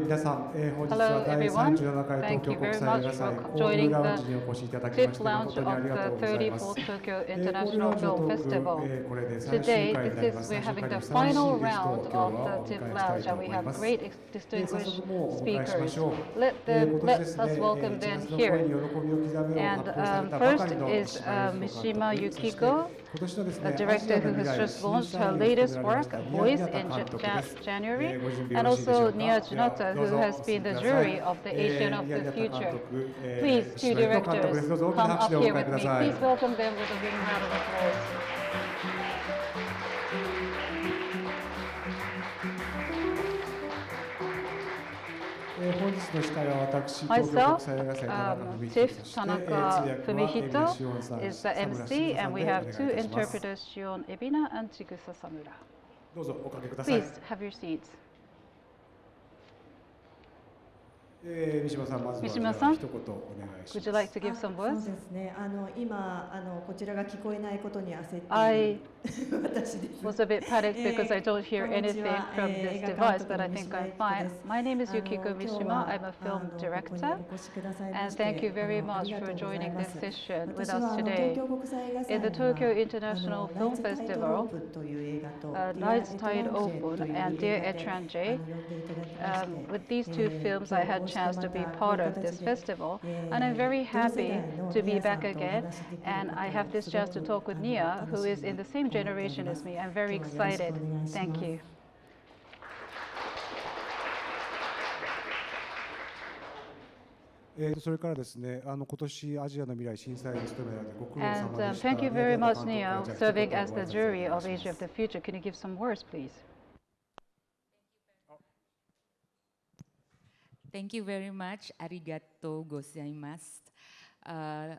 皆さん、本日は第37回東京国際映画祭オールラウンジにお越しいただきまして誠にありがとうございます。オールラウンジのトーク、これで最終回になります。最終回にふさわしいゲストを今日はお迎えしたいと思います。早速もうお迎えしましょう。今年ですね、1月の声に喜びを刻むを発表されたばかりの Mishima Yukiko, the director who has just launched her latest work, Voice, in January, and also Nia Dinata, who has been the jury of the Asian of the Future. Please, two directors, come up here with me. Please welcome them with a big round of applause. 本日の司会は私、東京国際映画祭TIFF Tanaka Fumihito is the MC, and we have two interpreters, Shion Ebina and Chigusa Samura. どうぞおかけください。 Please have your seats. 三島さん、まずは一言お願いします。Would you like to give some words? そうですね。今こちらが聞こえないことに焦っている I 私です。 was a bit panicked because I don't hear anything from this device, but I think I'm fine. My name is Yukiko Mishima. I'm a film director, and thank you very much for joining this session with us today. In the Tokyo International Film Festival, Night's Tide Open and Dear Etranje, with these two films I had a chance to be part of this festival, and I'm very happy to be back again, and I have this chance to talk with Nia, who is in the same generation as me. I'm very excited. Thank you. それからですね、今年アジアの未来審査員を務められてご苦労様でした。 Thank you very much, Nia, serving as the jury of Asia of the Future. Can you give some words, please? Thank you very much. Arigato gozaimasu.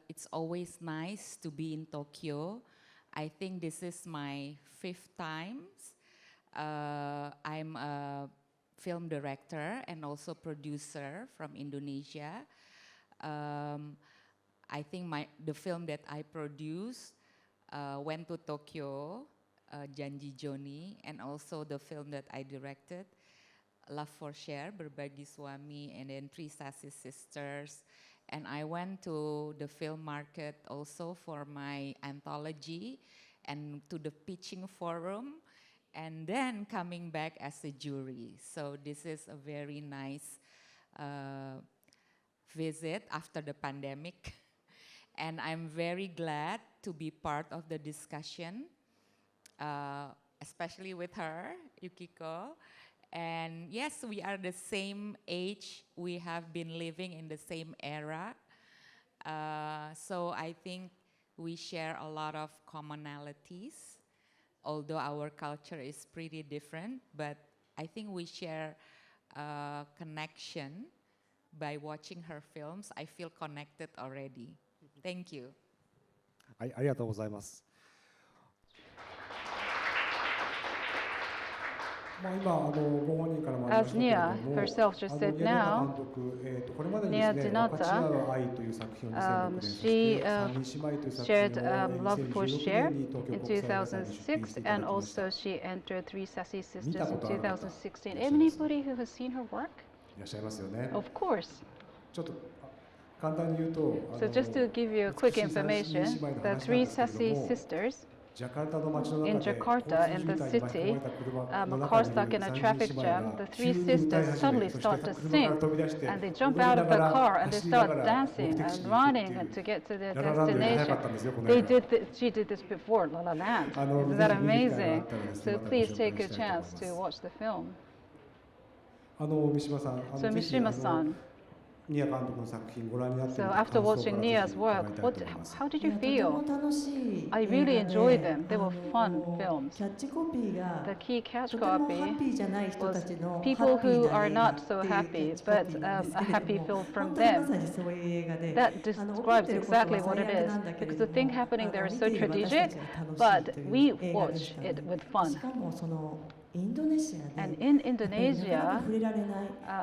It's always nice to be in Tokyo. I think this is my 5th time. I'm a film director and also producer from Indonesia. I think the film that I produced went to Tokyo, Janji Joni, and also the film that I directed, Love for Share, Berbagi Suami, and then Three Sassy Sisters. And I went to the film market also for my anthology and to the pitching forum, and then coming back as a jury. So this is a very nice visit after the pandemic. And I'm very glad to be part of the discussion, especially with her, Yukiko. And yes, we are the same age. We have been living in the same era. So I think we share a lot of commonalities, although our culture is pretty different. But I think we share a connection by watching her films. I feel connected already. Thank you. はい、ありがとうございます。As Nia herself just said now, Nia Dinata, she shared Love for Share in 2006, and also she entered Three Sassy Sisters in 2016. Anybody who has seen her work? Of course. So just to give you a quick information, the Three Sassy Sisters in Jakarta, in the city, a car stuck in a traffic jam, the three sisters suddenly start to sing, and they jump out of the car and they start dancing and running to get to their destination. She did this before La La Land. Isn't that amazing? So please take a chance to watch the film. So Mishima-san, so after watching Nia's work, how did you feel? I really enjoyed them. They were fun films. The key catch copy was people who are not so happy, but a happy film from them. That describes exactly what it is, because the thing happening there is so strategic, but we watch it with fun. And in なかなか Indonesia, 触れられな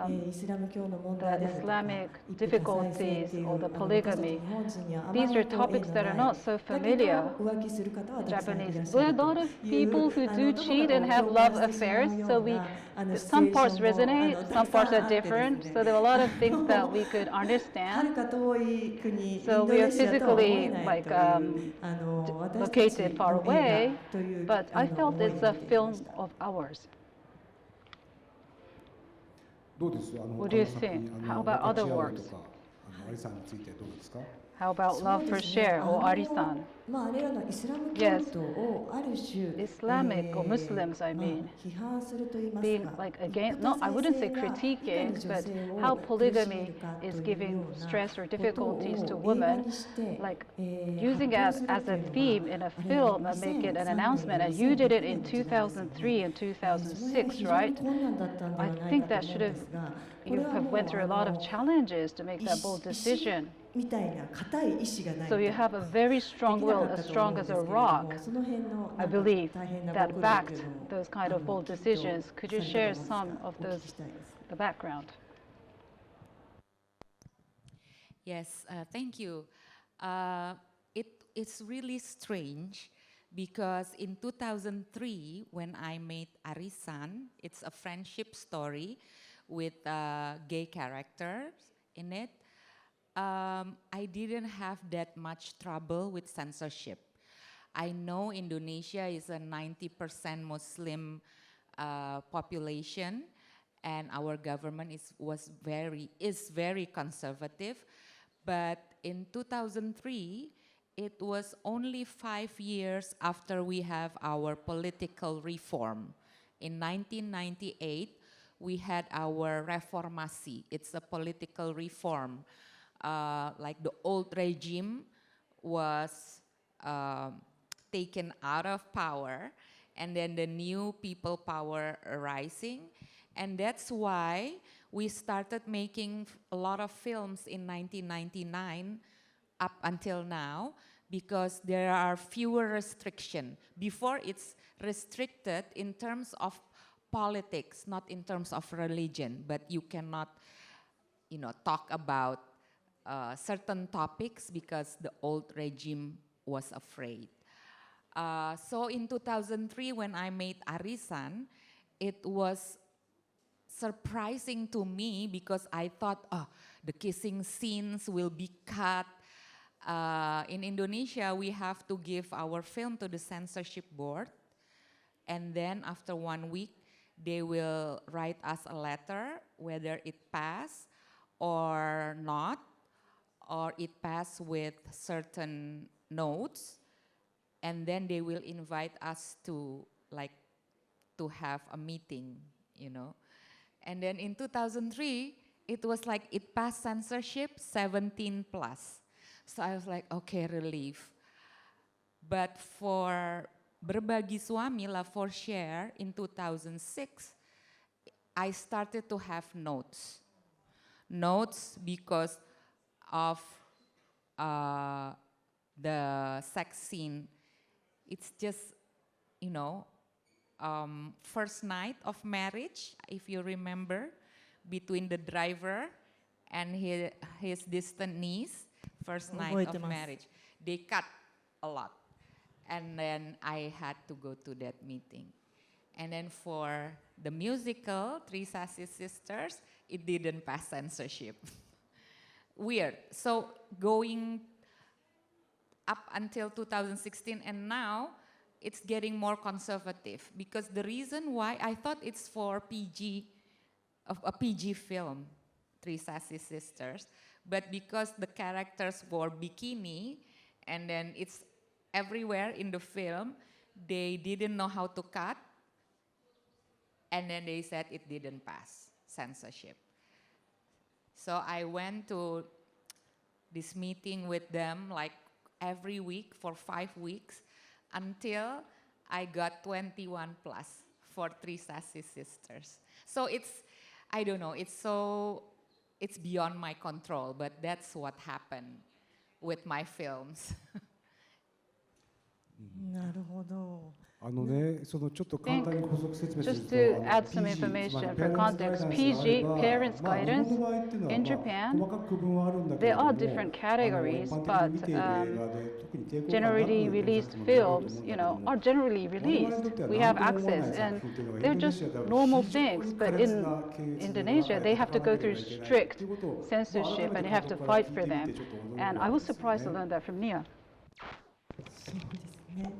いイスラム教の問題 the であるとか Islamic 一夫多妻制ってい difficulties う or the 私たち polygamy, 日本人にはあま these り are こう縁 topics の that な are い not so だけど familiar. 浮気する方はたくさんい Japanese. らっし There ゃ are る a と lot of い people う who ど do こか cheat こ and う have 共感 love してしま affairs, うよ so う we なシチュ some エーシ parts ョンも resonate, た some くさ parts ん are あってです different. ね So there are a lot of things that we could はる understand. か遠い国イン So ド we are ネシアとは思え physically ない like という私たち located far の映 away, 画という but I 思 felt い it's で a 見ていま film した of ours. どうです What do you think? How about other works? アリさんについてどうですか？ How about そ Love う for ですね Share or Arisan? あれらのイスラム教 Yes. 徒をある種 Islamic or Muslims, I mean, 批判すると言います being か like again, no, I wouldn't say critiquing, but how polygamy is giving stress or difficulties to women, like using it as a theme in a film and make it an announcement. And you did it in 2003 and 2006, right? I think that should have, you have went through a lot of challenges to make that bold decision. みたいな固い意志がない So you have a very strong will, as strong as a rock, その辺の I なんか believe, 大変な that ご苦労 backed っていうのを those kind of bold きっと decisions. Could you さ share れたと思 some うんですが of お聞 those, きしたいです the background? Yes, thank you. It's really strange because in 2003, when I made Arisan, it's a friendship story with gay characters in it. I didn't have that much trouble with censorship. I know Indonesia is a 90% Muslim population, and our government is very conservative. But in 2003, it was only 5 years after we have our political reform. In 1998, we had our reformasi. It's a political reform. Like the old regime was taken out of power, and then the new people power rising. And that's why we started making a lot of films in 1999 up until now, because there are fewer restrictions. Before, it's restricted in terms of politics, not in terms of religion, but you cannot, talk about certain topics because the old regime was afraid. So in 2003, when I made Arisan, it was surprising to me because I thought, the kissing scenes will be cut. In Indonesia, we have to give our film to the censorship board, and then after 1 week, they will write us a letter whether it passed or not, or it passed with certain notes, and then they will invite us to have a meeting, And then in 2003, it was like it passed censorship 17 plus. So I was like, okay, relief. But for Berbagi Suami, Love for Share in 2006, I started to have notes. Notes because of the sex scene. It's just, first night of marriage, if you remember, between the driver and his distant niece, first night of marriage. They cut a lot. And then I had to go to that meeting. And then for the musical, Three Sassy Sisters, it didn't pass censorship. Weird. So going up until 2016 and now, it's getting more conservative because the reason why I thought it's for a PG film, Three Sassy Sisters, but because the characters wore bikini and then it's everywhere in the film, they didn't know how to cut, and then they said it didn't pass censorship. So I went to this meeting with them like every week for 5 weeks until I got 21 plus for Three Sassy Sisters. So I don't know, it's beyond my control, but that's what happened with my films. なるほど。そのちょっと簡単に補足説明する Just と、to add some PG、 information つまり for context, PG, parents' 日本 guidance, の場合っていうのは、in Japan, 細かく区分はあるんだけれ there ども、 are different categories, 一般的に but 見ている映画で特に抵抗感なく generally 見る released 作品も見られると思 films, うん you だけど know, も、 are generally 我々に released. とっては We 何 have とも思わない access, 作 and 品っていうのがイ they're ンドネ just シアでは normal 非常 things. に But 苛烈 in な検閲の Indonesia, 中 they で have to 戦わ go なけれ through ばいけないと strict いうことを、 censorship, 改 and め they て have 監 to 督から fight 聞い for てみ them. てちょっと驚く And わ I け was ですよ surprised to ね。 learn that from Nia. そうですね。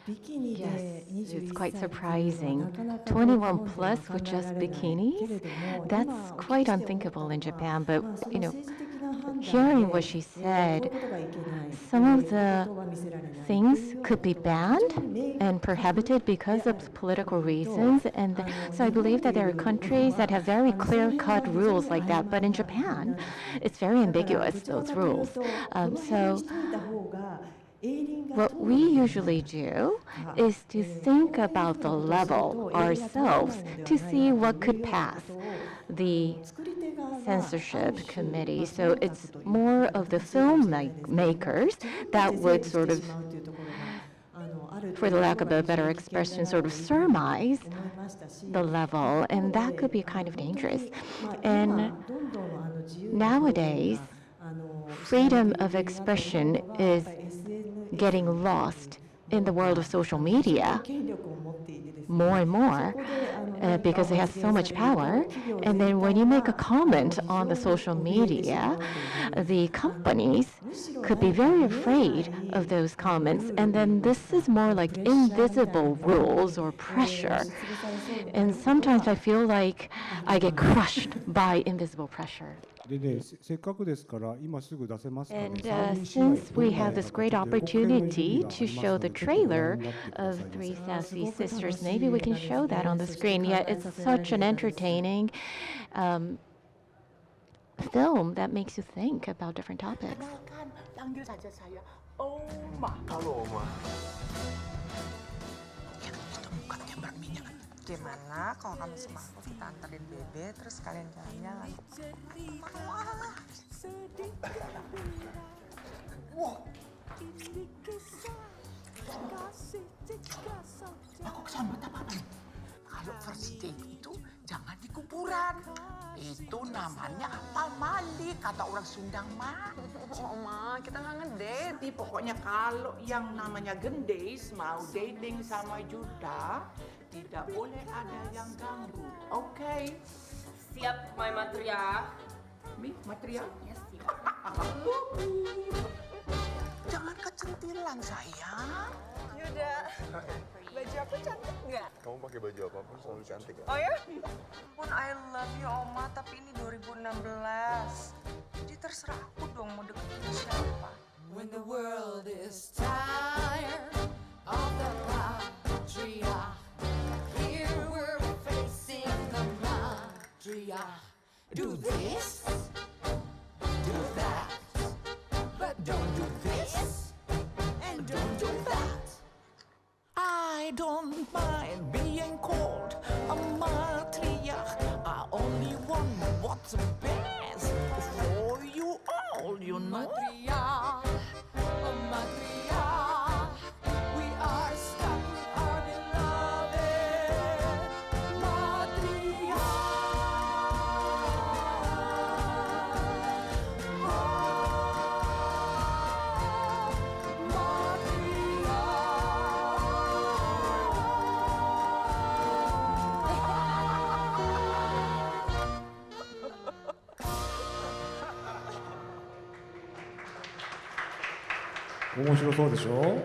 ビキニで Yes, 21 it's 歳 quite っていうのは surprising. なかなか 21 日本で plus は with 考え just られない bikinis? けれども、 That's 今お聞 quite きして思った unthinkable の in は、 Japan, but まあそ you の know, 政治的な判 hearing 断 what で she こういう said, ことがいけない、 some of こういう the ことは見せられないっていう things ような could be ことが非常 banned に明 and 確 prohibited で because あ of る political というと、 reasons. And 日 so I 本 believe で that い there る are の countries は that have そ very の辺 clear-cut は非常 rules に like 曖 that, 昧 but in な国な Japan, んですね。 it's very だから ambiguous, どちら those かという rules. と、この辺 So にしといた方が営林が what 通る we のではない usually do か、 is to こう think いうふう about な the ことをする level と営林が通らない ourselves のでは to ない see か what という could ような pass ことを the 作り手側が censorship ある種 committee. まあ So 忖度 it's という more 言い of the 方が正しいかもしれないですけれども、 filmmakers 自分た that ち would 整理し sort て of, しまうというところがあると for い the う lack と of ころ a が非常 better に危険だ expression, な sort と of いうふうに surmise 思いましたし、 the level, 一方 and that で could be kind of 本当 dangerous. にまあ And 今どんどん自由な表現 nowadays, が失われている freedom of なと思う expression のはやっ is ぱり SNS getting lost in the world of social media 権力を持っていてですね、 more and more そこで because it has so much power. And then when you make a comment on the social media, the companies could be very afraid of those comments. And then this is more like invisible rules or pressure. And sometimes I feel like I get crushed by invisible pressure. でね、せっかくですから今すぐ出せますかね。 And 三人姉妹 since we どんな have 映画 this か great ちょっと予告編の準備 opportunity があ to ります show の the で、ちょっとご覧 trailer になってくだ of さいま Three せ。 Sassy Sisters, maybe we can show that on the screen. Yeah, it's such an entertaining film that makes you think about different topics. Kenalkan, panggil saja saya Oma. Halo Oma. Itu mukanya berminyak. Gimana kalau kamu sama aku kita anterin Bebe terus kalian jalan-jalan? Wow. Aku kesambet apa-apa? Kalau first date itu jangan di kuburan. Itu namanya apa mandi, kata orang Sundang mah. Oma, kita nggak ngedate. Jadi pokoknya kalau yang namanya gendis mau dating sama Juda, tidak boleh ada yang ganggu. Oke? Siap, My Matria. Mi, material? Ya, siap. Jangan kecentilan sayang. Yuda, baju aku cantik nggak? Kamu pakai baju apapun selalu cantik ya? Oh ya? Pun I love you Oma, tapi ini 2016. Jadi terserah aku dong mau deketin siapa. When the world is tired of the patriarch, here we're facing the matriarch. Do this, do that, but don't do this, and don't do that. I don't mind being called a matriarch. I only want what's best for you all, you know. Matriarch, oh matriarch, we are stuck with our beloved matriarch. Matriarch. 面白そうでしょ。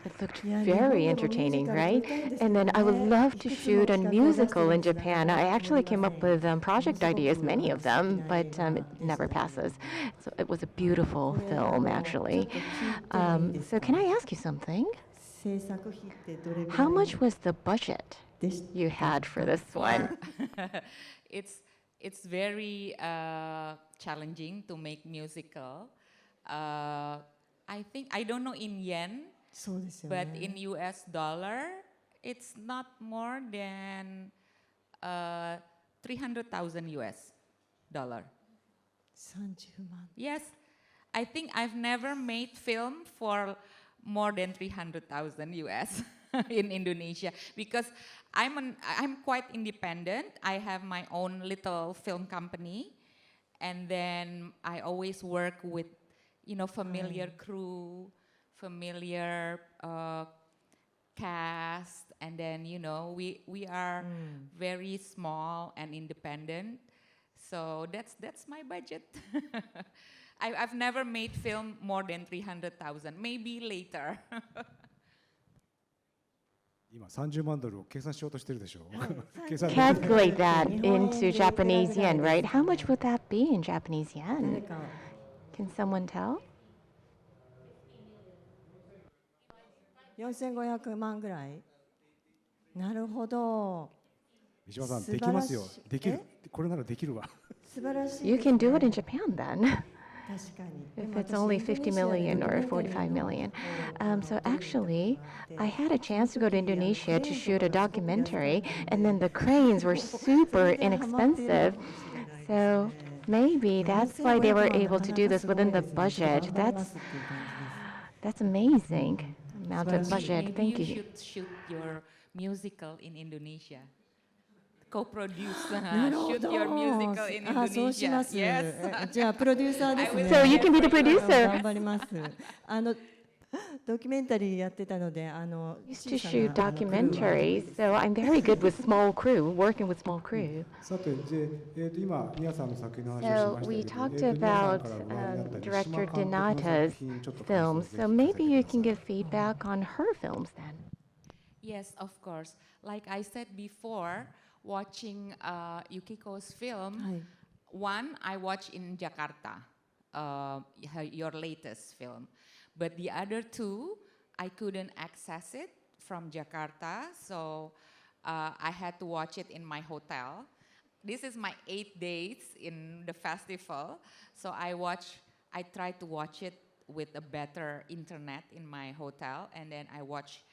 It looked very entertaining, right? And then I would love to shoot a musical in Japan. I actually came up with project ideas, many of them, but it never passes. So it was a beautiful film, actually. So can I ask you something? 制作費ってどれぐらい How much was the budget でし you had for this one? It's very challenging to make musical. I think I don't know in yen, そうですよ but ね。 in US dollar, it's not more than 300,000 US dollar. 30万。 Yes, I think I've never made film for more than 300,000 US in Indonesia, because I'm quite independent. I have my own little film company, and then I always work with, familiar crew, familiar cast, and then we are very small and independent. So that's my budget. I've never made film more than 300,000. Maybe later. 今30万ドルを計算しようとしてるでしょ。Calculate that into Japanese yen, right? How much would that be in Japanese yen? Can someone tell? 4500万ぐらい。なるほど。三島さんできますよ。できる。これならできるわ。素晴らしい。 You can do it in Japan then. 確かに。 If it's only 50 million or 45 million. So actually, I had a chance to go to Indonesia to shoot a documentary, and then the cranes were super inexpensive. So maybe that's why they were able to do this within the budget. That's amazing amount of budget. Thank Maybe you you. should shoot your musical in Indonesia. Co-produce, なるほ shoot ど。 your musical in そうしま Indonesia. す。Yes. じゃあプロデューサーですね。 So you can be the producer. 頑張ります。ドキュメンタリーやってたので、Used to shoot documentaries, so I'm very good with small crew, working with small crew. さて、今ニアさんの作品の話を So し we ましたけ talked ど、ニアさん about からご覧になった Director 西島監督の作 Dinata's 品ちょっと感想 films, ぜひ so maybe you can give feedback on her films then. Yes, of course. Like I said before, watching Yukiko's film, one I watched in Jakarta, your latest film. But the other two, I couldn't access it from Jakarta, so I had to watch it in my hotel. This is my 8 days in the festival, so I tried to watch it with a better internet in my hotel, and then I watched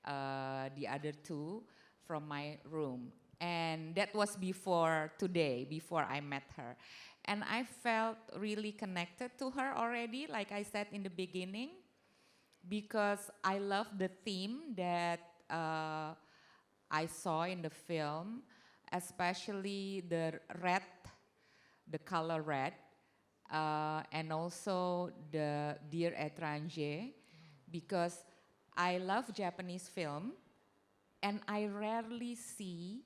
the other two from my room. And that was before today, before I met her. And I felt really connected to her already, like I said in the beginning, because I love the theme that I saw in the film, especially the red, the color red, and also the Dear Étranger, because I love Japanese film, and I rarely see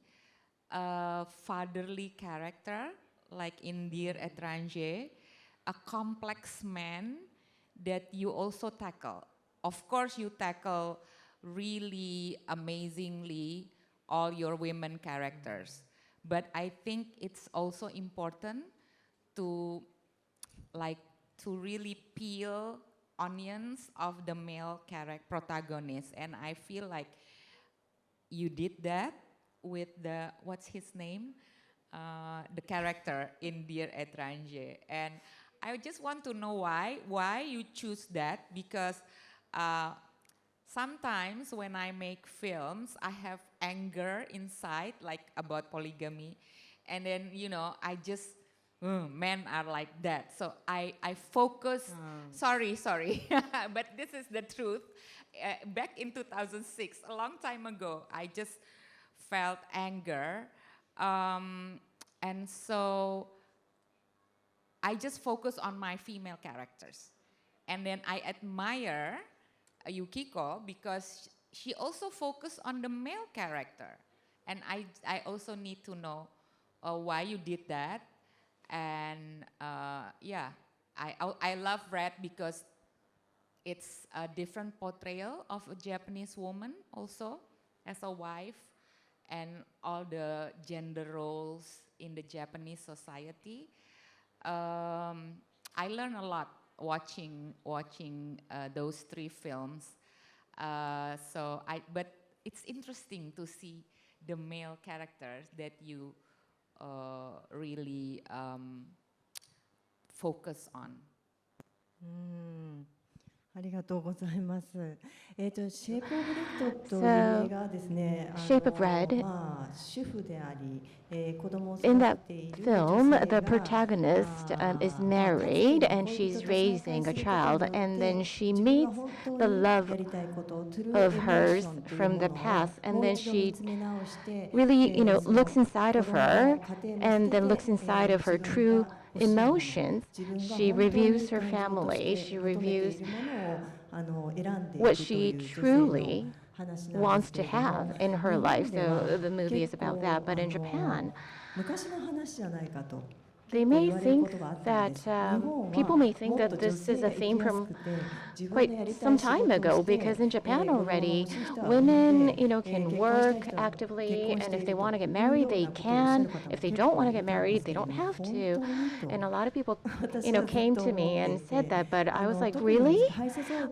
a fatherly character like in Dear Étranger, a complex man that you also tackle. Of course, you tackle really amazingly all your women characters, but I think it's also important to really peel onions of the male protagonist, and I feel like you did that with the, what's his name? The character in Dear Étranger. And I just want to know why you choose that, because sometimes when I make films, I have anger inside, like about polygamy. And then, I just, men are like that. So I focus, sorry, but this is the truth. Back in 2006, a long time ago, I just felt anger. And so I just focus on my female characters. And then I admire Yukiko because she also focused on the male character. And I also need to know why you did that. And I love Red because it's a different portrayal of a Japanese woman also as a wife, and all the gender roles in the Japanese society. I learned a lot watching those three films. But it's interesting to see the male characters that you really focus on. ありがとうございます。シェイプオブレッドという So, 映画はですね、Shape of Red, 主婦であり、子供を in 育 that てている film, 女性 the が protagonist is married and she's raising a child, and then she meets the love of hers from the past, and then she really, looks inside of her, and then looks inside of her true emotions. She reviews her family, she reviews what she truly wants to have in her life. So the movie is about that. But in Japan, 昔の話じゃないかと they may think that people may think that this is a theme from quite some time ago, because in Japan already, women, can work actively, and if they want to get married, they can. If they don't want to get married, they don't have to. And a lot of people, came to me and said that, but I was like, really?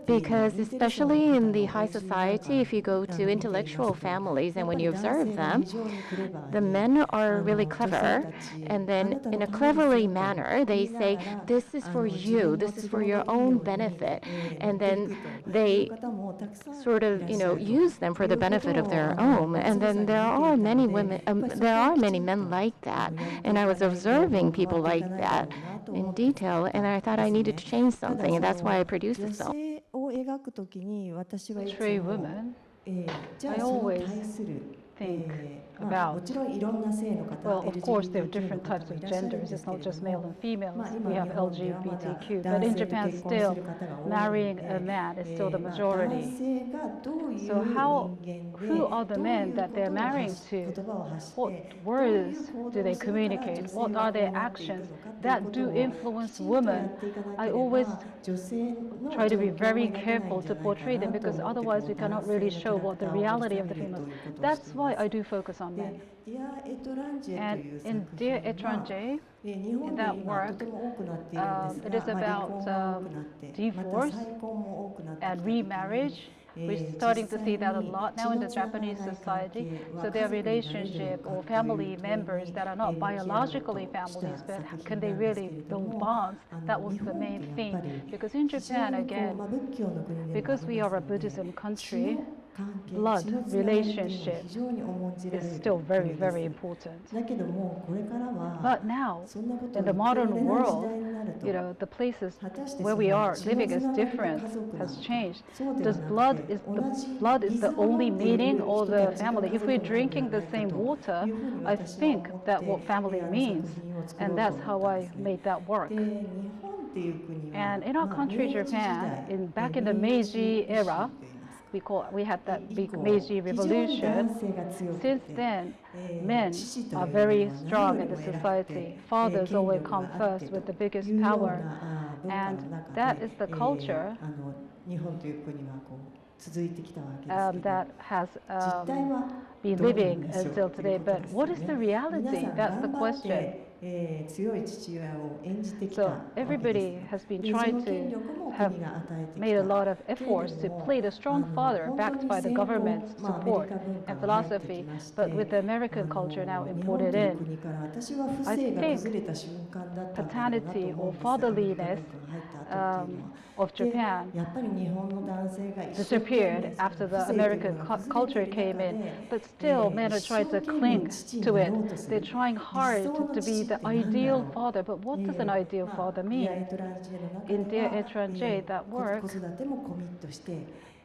Because especially in the high society, if you go to intellectual families and when you observe them, the men are really clever, and then in a cleverly manner, they say, this is for you, this is for your own benefit. And then they sort of, use them for the benefit of their own. And then there are many women, there are many men like that. And I was observing people like that in detail, and I thought I needed to change something, and that's why I produced this film. 女性を描くときに私はいつ Portray も women, じゃあ I その always 対する think も about, ちろんいろんな性の方 well, of course, there are LGBTQ の different 方 types も of いらっしゃるん genders. で It's すけれ not ど just も male and females. まあ We 今 have 日本ではまだ LGBTQ. 男 But 性 in と Japan, 結婚す still, る方が多いの marrying で a man is still the まあ majority. 男性がどういう人 So how, 間で who are the どうい men う that こ they're とを marrying 発し to? 言葉を発して What どういう words 行 do 動 they をするから communicate? 女性 What は are こ their うなっていく actions のかっていう that こと do をき influence ちんとや women? っていかな I けれ always ば女性の try 状 to be 況を very 描けないん careful じ to ゃないか portray な them, と because 思って otherwise we 男 cannot 性 really のキャ show ラク what タ the ーを reality 収 of め the ると females. いうことをして That's い why ます I do focus on で men. ディア・エトランジェと And いう作 in 品 Dear は Étranger, 日本 in で that 今 work, とても多くなっているんで it す is が、離 about 婚が多くなってまた divorce 再婚も多くなってきた and 時に remarriage. We're starting to see that a lot now in the Japanese society. So their relationship or family members that are not biologically families, but can they really build bonds? That was the main theme. Because in Japan, again, because we are a Buddhism country, blood relationship is still very, very important. だけどもこれからは But now, そんなことを in 言 the ってら modern れない時 world, 代になると the places 果たして where そ we の are 血の living つ is ながりが different, 家族な has のか changed. そうでは Does な blood くて is 同 the じ blood is 水 the を飲 only んでいる meaning or 人 the たちが family? 家 If 族 we're なんじゃ drinking な the いか same と water, いうふうに I 私は think 思って that what family 作 means, 品を作ろ and うと that's 思っ how たん I ですね。 made that work. で日本っていう国は And in our まあ country, 明治時代 Japan, back in the 明治 Meiji 維新 era, と言います。 we had that 以 big 降 Meiji 非常に男 revolution. 性が強く Since て then, 父 men という are の very は strong 何よ in り the も偉くて society. Fathers 権 always 力 come があって first with the と biggest いうよう power. な文化 And の中 that で is the culture 日本という国はこう続いてきたわけですけど that has 実態は been どうなん living でしょう until という today. こと But です what よ is the ね。 reality? 皆さん That's the 頑張っ question. て強い父親を演じてきた So わけです everybody has been でそ trying の権 to 力も have 国が与えてき made a た lot of けれ efforts ど to も play the strong father 本 backed 当 by に the 戦後 government's まあアメリ support カ文化 and が入ってき philosophy. まして But with the American culture now 日本と imported いう in, 国から私は不 I 正が think 崩れた瞬間だったんだろうなと paternity 思う or んですアメリカ文 fatherliness 化が入った後っていうのは of で Japan やっぱり日本の男性が一生懸命 disappeared その after 不 the 正という American のが culture 崩れてい came る中 in. で But still, men are 一 trying 生 to 懸命 cling 父に to な it. ろうとす They're る trying 理 hard 想の to 父 be っ the て何だ ideal ろう father. But what does an ideal まあ father ディア mean? エトランジェの中 In で Dear は Étranger, that 子 work, 育てもコミットして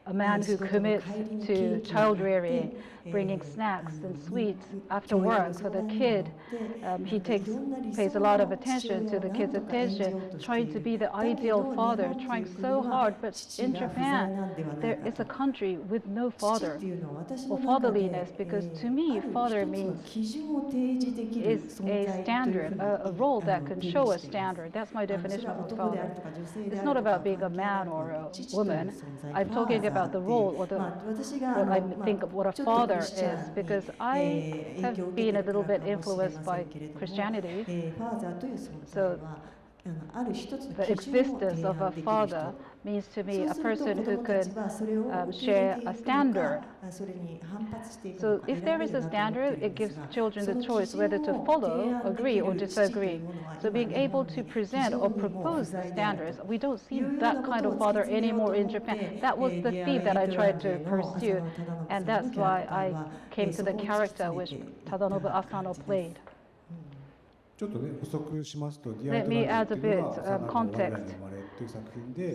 a man 仕 who 事の commits 帰りに to ケーキを child 買っ rearing, て bringing snacks and sweets after 教育 work の for 相 the 談にも kid. 乗って He い takes ろんな理 pays 想 a lot of の父 attention 親 to を the 何 kid's とか演じよ attention, うとして trying い to る be the だけ ideal ど日 father, 本とい trying う so 国は hard. But 父 in が不在 Japan, なんではない there か is a と country with no 父 father っていうのは私 or の中で fatherliness, because to me, ある father 一つの means 基準を提示できる is 存 a 在というふう standard, に a role that 定 can 義 show a しています standard. That's my それ definition は of a 男であ father. るとか女性で It's あ not るとか about being a 関係な man く or a 父という woman. 存在 I'm talking ファーザー about the っていう role or the まあ私が what I まあ think of what a ちょっとク father リスチャ is, ンに because I 影響を have 受け been て a るか little ら bit かもしれ influenced ませ by んけれども Christianity. ファーザーという存在 So は The existence of a father means to me a person who could share a standard. So if there is a standard, it gives children the choice whether to follow, agree, or disagree. So being able to present or propose the standards, we don't see that kind of father anymore in Japan. That was the theme that I tried to pursue, and that's why I came to the character which Tadanobu Asano played. Let me add a bit context.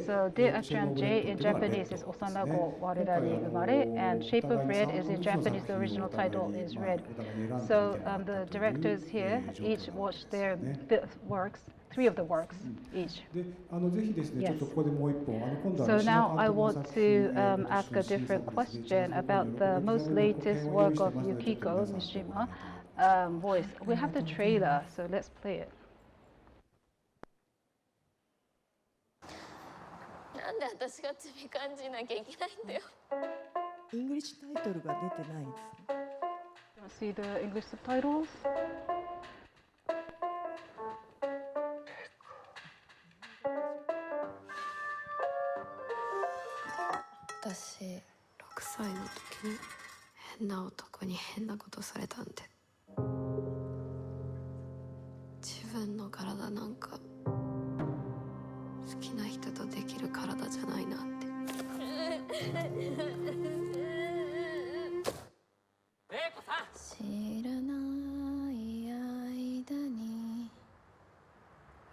So, De-Achan J in Japanese is Osanago Warera ni Umare, and Shape of Red is in Japanese, the original title is Red. So, the directors here each watched their works, 3 of the works each. Yes. So now I want to ask a different question about the most latest work of Yukiko Mishima. Voice. We have the trailer, so let's play it. なんで私が罪感じなきゃいけないんだよ。イングリッシュタイトルが出てないです。See the English subtitles? 私6歳の時に変な男に変なことされたんで。自分の体なんか好きな人とできる体じゃないなって。知らない間に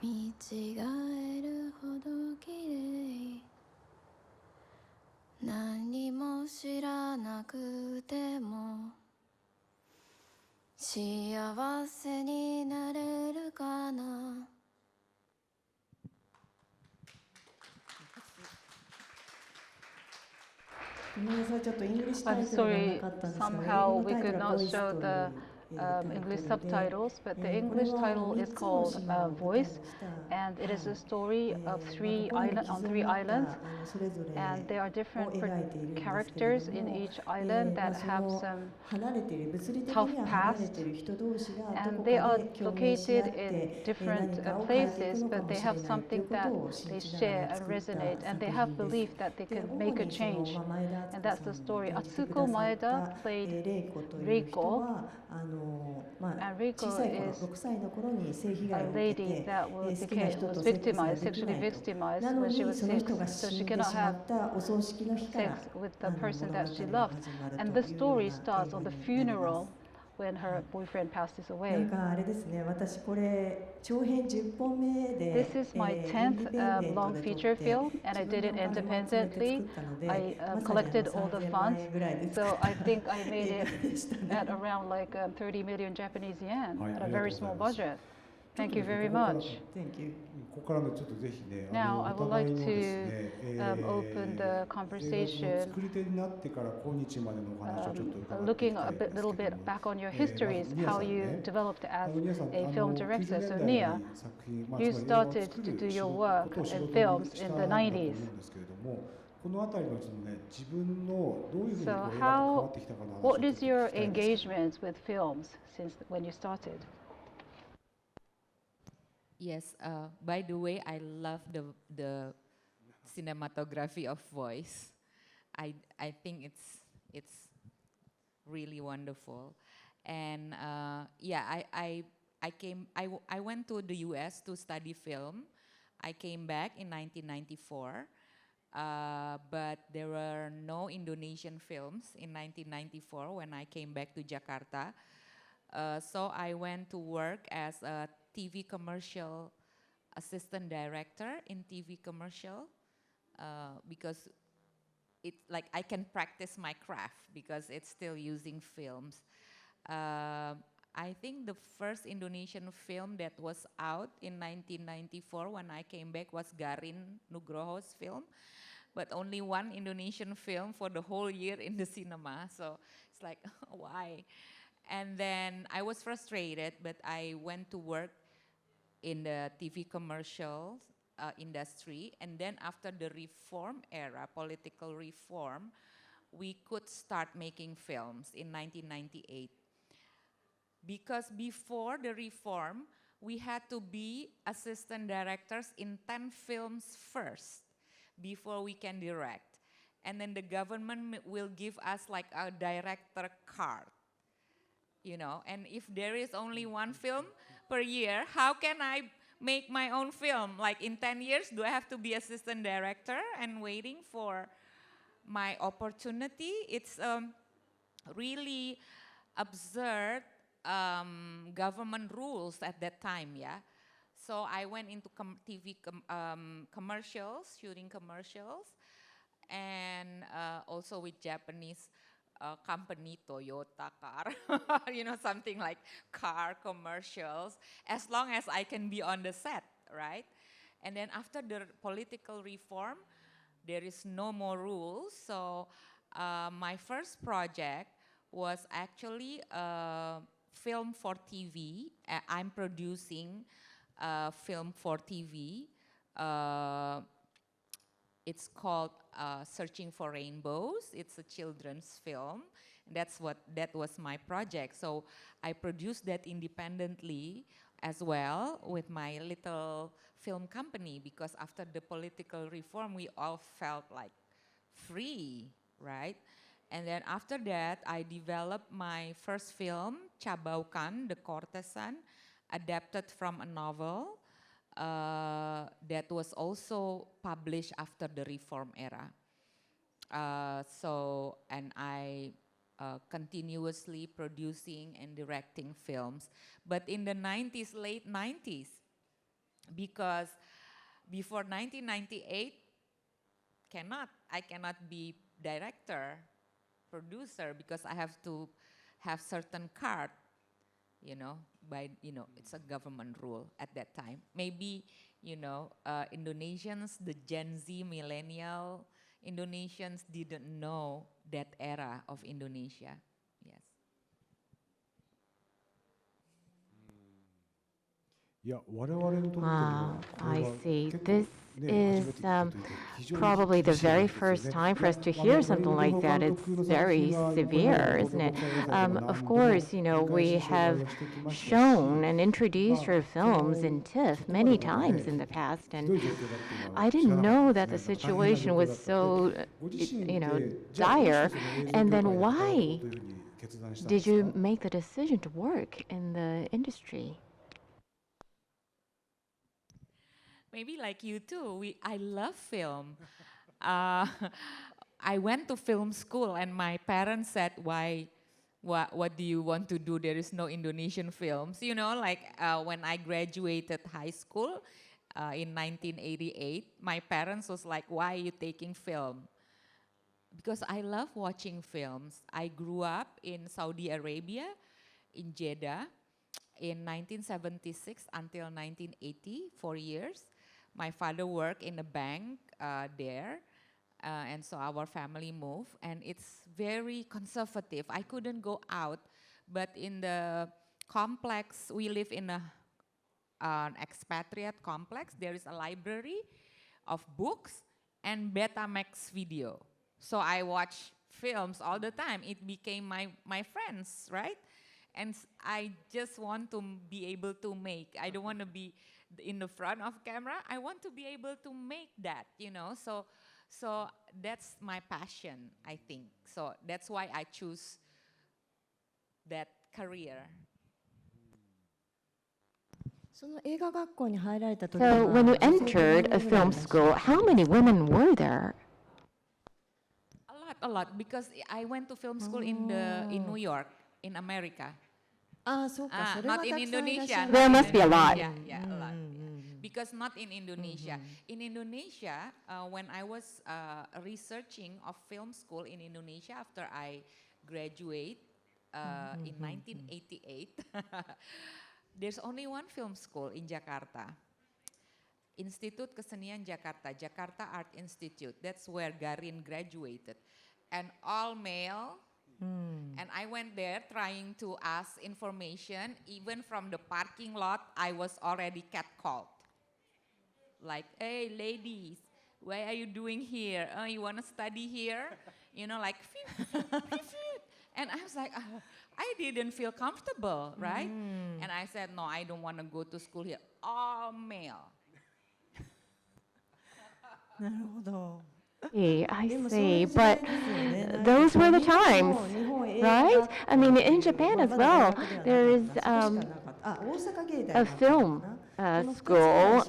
見違えるほど綺麗。何も知らなくても幸せになれるかな。I'm sorry, somehow we could not show the English subtitles, but the English title is called Voice, and it is a story of 3 islands, and there are different characters in each island that have some tough past, and they are located in different places, but they have something that they share and resonate, and they have belief that they can make a change, and that's the story. Atsuko Maeda played Reiko. And Reiko is a lady that was victimized, sexually victimized when she was 6, so she cannot have sex with the person that she loved. And the story starts on the funeral when her boyfriend passes away. This is my 10th long feature film, and I did it independently. I collected all the funds, so I think I made it at around like 30 million Japanese yen at a very small budget. Thank you very much. Now I would like to open the conversation, looking a little bit back on your histories, how you developed as a film director. So Nia, you started to do your work in films in the 90s. So what is your engagement with films since when you started? Yes, by the way, I love the cinematography of Voice. I think it's really wonderful, and yeah, I went to the U.S. to study film. I came back in 1994, but there were no Indonesian films in 1994 when I came back to Jakarta. So I went to work as a TV commercial assistant director in TV commercial because it's like I can practice my craft because it's still using films. I think the first Indonesian film that was out in 1994 when I came back was Garin Nugroho's film, but only one Indonesian film for the whole year in the cinema. So it's like, why? And then I was frustrated, but I went to work in the TV commercial industry. And then after the reform era, political reform, we could start making films in 1998. Because before the reform, we had to be assistant directors in 10 films first before we can direct. And then the government will give us like a director card, you know. And if there is only one film per year, how can I make my own film? Like in 10 years, do I have to be assistant director and waiting for my opportunity? It's really absurd government rules at that time, yeah. So I went into TV commercials, shooting commercials, and also with Japanese company, Toyota car, you know, something like car commercials, as long as I can be on the set, right? And then after the political reform, there is no more rules. So my first project was actually a film for TV. I'm producing a film for TV. It's called Searching for Rainbows. It's a children's film. That was my project. So I produced that independently as well with my little film company, because after the political reform, we all felt like free, right? And then after that, I developed my first film, Cabaukan, The Courtesan, adapted from a novel that was also published after the reform era. And I continuously producing and directing films. But in the 90s, late 90s, because before 1998, I cannot be director, producer, because I have to have certain card, you know, it's a government rule at that time. Maybe, you know, Indonesians, the Gen Z millennial Indonesians didn't know that era of Indonesia. Yes. Wow, I see. This is probably the very first time for us to hear something like that. It's very severe, isn't it? Of course, you know, we have shown and introduced your films in TIFF many times in the past, and I didn't know that the situation was so, you know, dire. And then why did you make the decision to work in the industry? Maybe like you too, I love film. I went to film school and my parents said, what do you want to do? There is no Indonesian films. You know, like when I graduated high school in 1988, my parents was like, why are you taking film? Because I love watching films. I grew up in Saudi Arabia, in Jeddah, in 1976 until 1980, 4 years. My father worked in a bank there, and so our family moved, and it's very conservative. I couldn't go out, but in the complex, we live in an expatriate complex. There is a library of books and Betamax video. So I watch films all the time. It became my friends, right? And I just want to be able to make. I don't want to be in the front of camera. I want to be able to make that, you know. So that's my passion, I think. So that's why I choose that career. So when you entered a film school, how many women were there? A lot, because I went to film school in New York, in America. Not in Indonesia. There must be a lot. Yeah, a lot. Because not in Indonesia. In Indonesia, when I was researching of film school in Indonesia after I graduate in 1988, there's only one film school in Jakarta. Institut Kesenian Jakarta, Jakarta Art Institute. That's where Garin graduated. And all male. And I went there trying to ask information. Even from the parking lot, I was already catcalled. Like, hey, ladies, what are you doing here? Oh, you want to study here? You know, like, And I was like, I didn't feel comfortable, right? And I said, no, I don't want to go to school here. All male. なるほど。 I see, but those were the times, right? I mean, in Japan as well, there is a film school,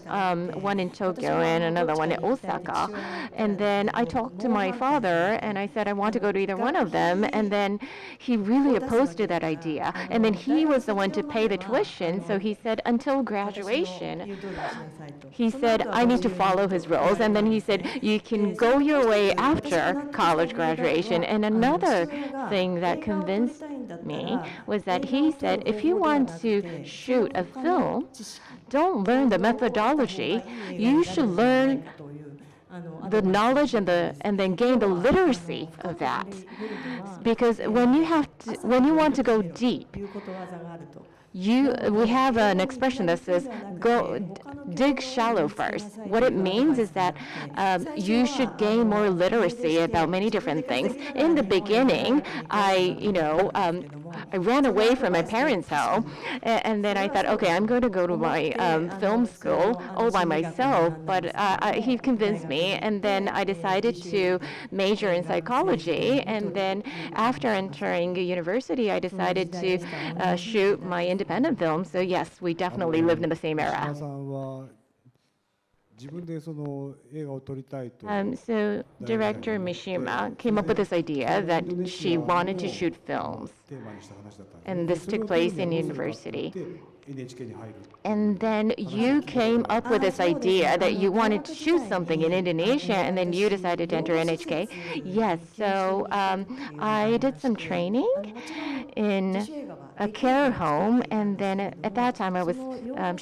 one in Tokyo and another one in Osaka. And then I talked to my father and I said I want to go to either one of them. And then he really opposed to that idea. And then he was the one to pay the tuition. So he said until graduation, he said I need to follow his rules. And then he said you can go your way after college graduation. And another thing that convinced me was that he said if you want to shoot a film, don't learn the methodology. You should learn the knowledge and then gain the literacy of that. Because when you want to go deep, we have an expression that says dig shallow first. What it means is that you should gain more literacy about many different things. In the beginning, I ran away from my parents' home, and then I thought, okay, I'm going to go to my film school all by myself. But he convinced me, and then I decided to major in psychology. And then after entering university, I decided to shoot my independent film. So yes, we definitely lived in the same era. So director Mishima came up with this idea that she wanted to shoot films, and this took place in university. And then you came up with this idea that you wanted to shoot something in Indonesia, and then you decided to enter NHK. Yes, so I did some training in a care home, and then at that time I was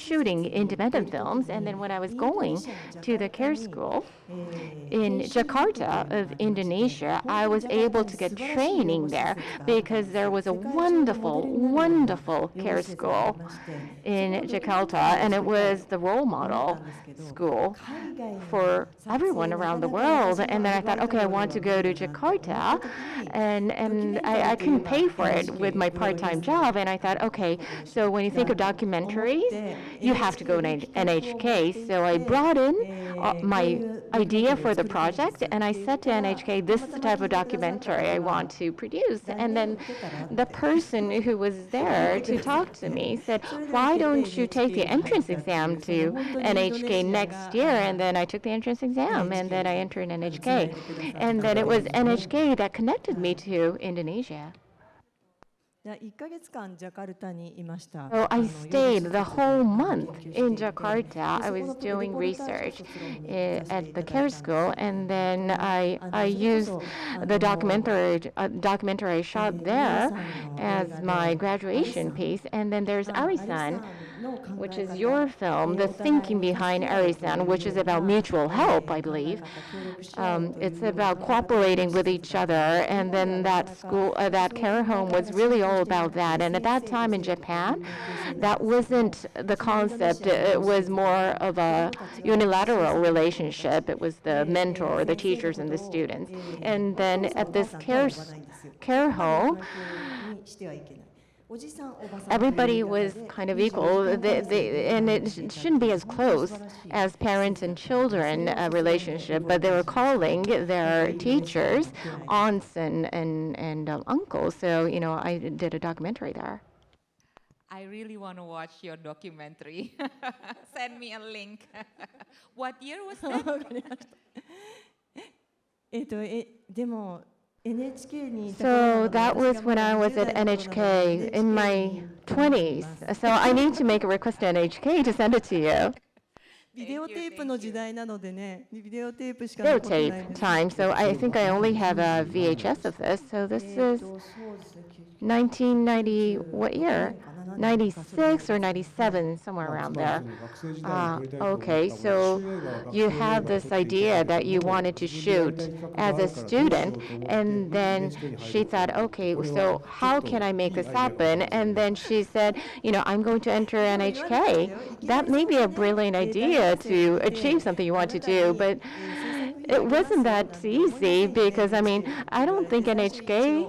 shooting independent films, and then when I was going to the care school in Jakarta of Indonesia, I was able to get training there because there was a wonderful, wonderful care school in Jakarta, and it was the role model school for everyone around the world. And then I thought, okay, I want to go to Jakarta, and I couldn't pay for it with my part-time job. And I thought, okay, so when you think of documentaries, you have to go to NHK. So I brought in my idea for the project, and I said to NHK, this is the type of documentary I want to produce. And then the person who was there to talk to me said, why don't you take the entrance exam to NHK next year? And then I took the entrance exam, and then I entered NHK. And then it was NHK that connected me to Indonesia. So I stayed the whole month in Jakarta. I was doing research at the care school, and then I used the documentary I shot there as my graduation piece. And then there's Arisan, which is your film, The Thinking Behind Arisan, which is about mutual help, I believe. It's about cooperating with each other, and then that care home was really all about that. And at that time in Japan, that wasn't the concept. It was more of a unilateral relationship. It was the mentor, the teachers, and the students. And then at this care home, everybody was kind of equal, and it shouldn't be as close as parents and children relationship, but they were calling their teachers aunts and uncles. So, I did a documentary there. I really want to watch your documentary. Send me a link. What year was that? So that was when I was at NHK in my 20s. So I need to make a request to NHK to send it to you. Videotape time, so I think I only have a VHS of this. So this is 1990, what year? 96 or 97, somewhere around there. Okay, so you have this idea that you wanted to shoot as a student, and then she thought, okay, so how can I make this happen? And then she said, I'm going to enter NHK. That may be a brilliant idea to achieve something you want to do, but it wasn't that easy because, I don't think NHK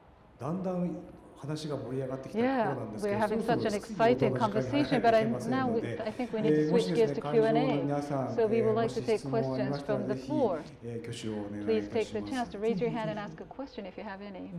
だんだん話が盛り上がってきたところ Yeah, なんですけ we're ど、 having そろ such そ an ろ exciting 冒頭の時間に入 conversation, ら but ないといけません now ので、 I think we need to も switch しです gears ね、 to 会場の Q&A. 皆さん、 So we would も like し to take 質問あり questions ましたら from ぜ the ひ、 floor. 挙手をお願いい Please た take し the ま chance す。 to raise your hand and ask a question if you have any.